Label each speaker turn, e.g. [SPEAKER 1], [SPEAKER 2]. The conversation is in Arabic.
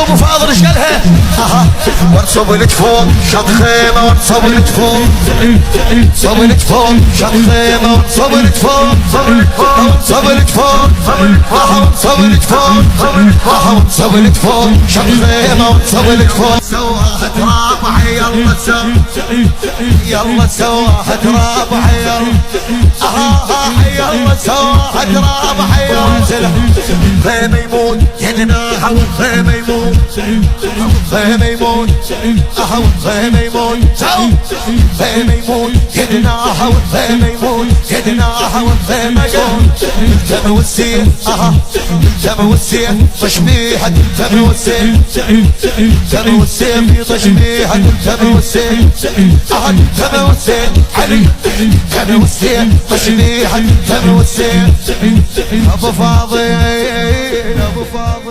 [SPEAKER 1] ابو فاضل ايش قالها؟ ونصب الجفون شط خيمه ونصب الجفون صب الجفون شط خيمه ونصب الجفون صب الجفون صب الجفون صب الجفون شط خيمه ونصب الجفون سواها تراب حي الله يلا سواها تراب حي الله سواها تراب حي الله خيمه يموت يدناها والخيمه يموت خيمه يموت خيمه يموت خيمه يموت يدناها والخيمه يموت يدناها والخيمه يموت الدم والسيف الدم والسيف تشبيحة الدم والسيف الدم والسيف تشبيحة الدم والسيف الدم والسيف علي الدم والسيف تشبيحة الدم والسيف ابو فاضل ابو فاضل